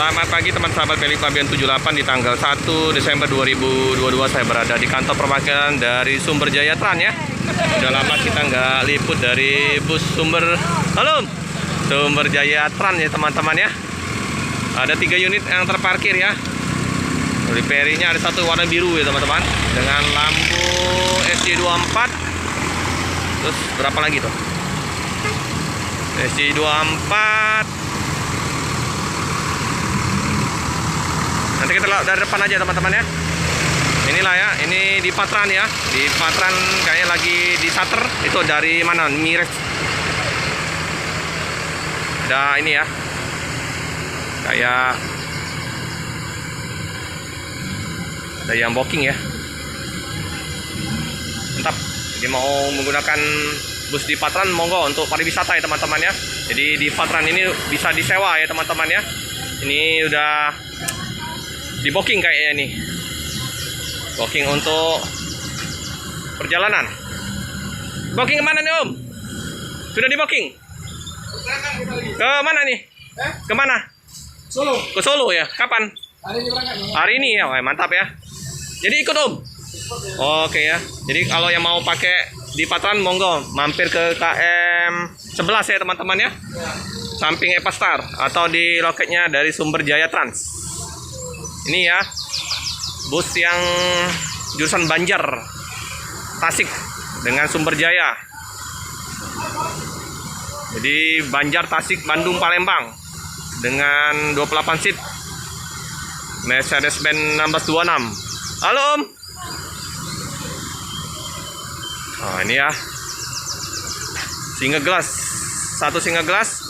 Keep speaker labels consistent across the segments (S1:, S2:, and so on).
S1: Selamat pagi teman sahabat Pelik Pabian 78 di tanggal 1 Desember 2022. Saya berada di kantor perwakilan dari Sumber Jaya Tran ya. Udah lama kita nggak liput dari bus Sumber Jaya Tran ya teman-teman ya. Ada 3 unit yang terparkir ya. Di perinya ada satu warna biru ya teman-teman, dengan lampu SJ24. Terus berapa lagi tuh? SJ24. Nanti kita lihat dari depan aja teman-teman ya. Inilah ya, ini di Patran ya. Di Patran kayaknya lagi di Sater. Itu dari mana? Mires. Ada ini ya. Kayak ada yang booking ya. Mantap. Jadi mau menggunakan bus di Patran, monggo untuk pariwisata ya teman-teman ya. Jadi di Patran ini bisa disewa ya teman-teman ya. Ini udah di booking kayaknya nih. Booking untuk perjalanan. Booking kemana nih Om? Sudah di booking? Ke mana nih? Kemana?
S2: Solo.
S1: Ke Solo ya? Kapan? Hari ini ya, wah, mantap ya. Jadi ikut Om? Oke ya. Jadi kalau yang mau pakai di Patran, monggo mampir ke KM 11 ya teman-teman ya. Samping Epastar atau di loketnya dari Sumber Jaya Trans. Ini ya, bus yang jurusan Banjar, Tasik dengan Sumber Jaya. Jadi Banjar, Tasik, Bandung, Palembang dengan 28 seat Mercedes-Benz 1626. Halo Om. Oh, ini ya, single glass, satu single glass.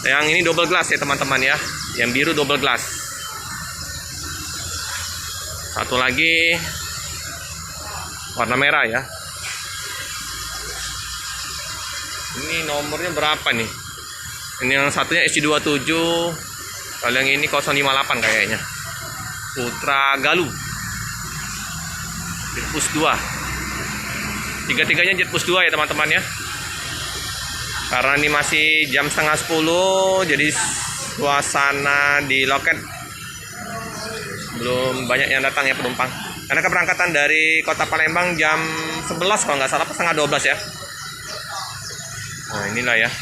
S1: Yang ini double glass ya teman-teman ya. Yang biru double glass. Satu lagi warna merah ya. Ini nomornya berapa nih? Ini yang satunya SC27. Kalau yang ini 058 kayaknya. Putra Galuh. Jetbus 2. Tiga-tiganya Jetbus 2 ya teman-teman ya. Karena ini masih jam setengah 10, jadi suasana di loket belum banyak yang datang ya penumpang. Karena keberangkatan dari kota Palembang jam 11 kalau nggak salah, setengah 12 ya. Nah inilah ya.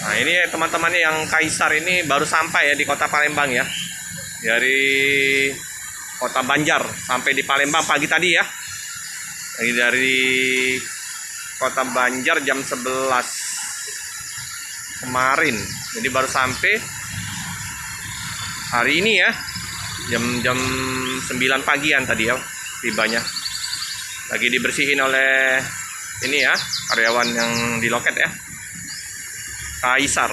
S1: Nah ini teman-teman yang Kaisar ini baru sampai ya di kota Palembang ya. Dari kota Banjar sampai di Palembang pagi tadi ya. Lagi dari kota Banjar jam 11 kemarin. Jadi baru sampai hari ini ya. Jam 9 pagian tadi ya tibanya. Lagi dibersihin oleh ini ya, karyawan yang di loket ya. Kaisar.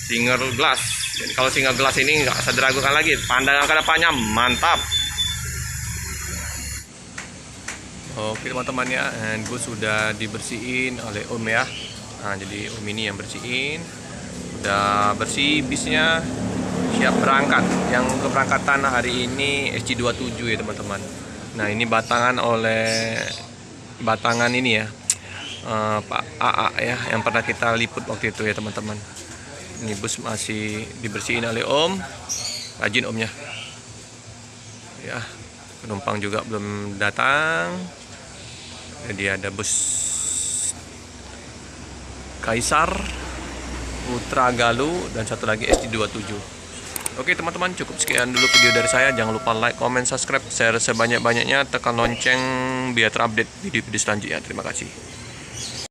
S1: Single glass. Jadi kalau single glass ini nggak usah diragukan lagi. Pandangan ke depannya mantap. Oke teman-teman ya, bus sudah dibersihin oleh Om ya. Nah jadi Om ini yang bersihin. Udah bersih bisnya, siap berangkat. Yang keberangkatan hari ini SC27 ya teman-teman. Nah ini batangan ini ya, Pak AA ya, yang pernah kita liput waktu itu ya teman-teman. Ini bus masih dibersihin oleh Om. Rajin Omnya ya. Penumpang juga belum datang. Jadi ada bus Kaisar, Putra Galuh, dan satu lagi SC27. Oke teman-teman, cukup sekian dulu video dari saya. Jangan lupa like, comment, subscribe, share sebanyak-banyaknya, tekan lonceng biar terupdate video-video selanjutnya. Terima kasih.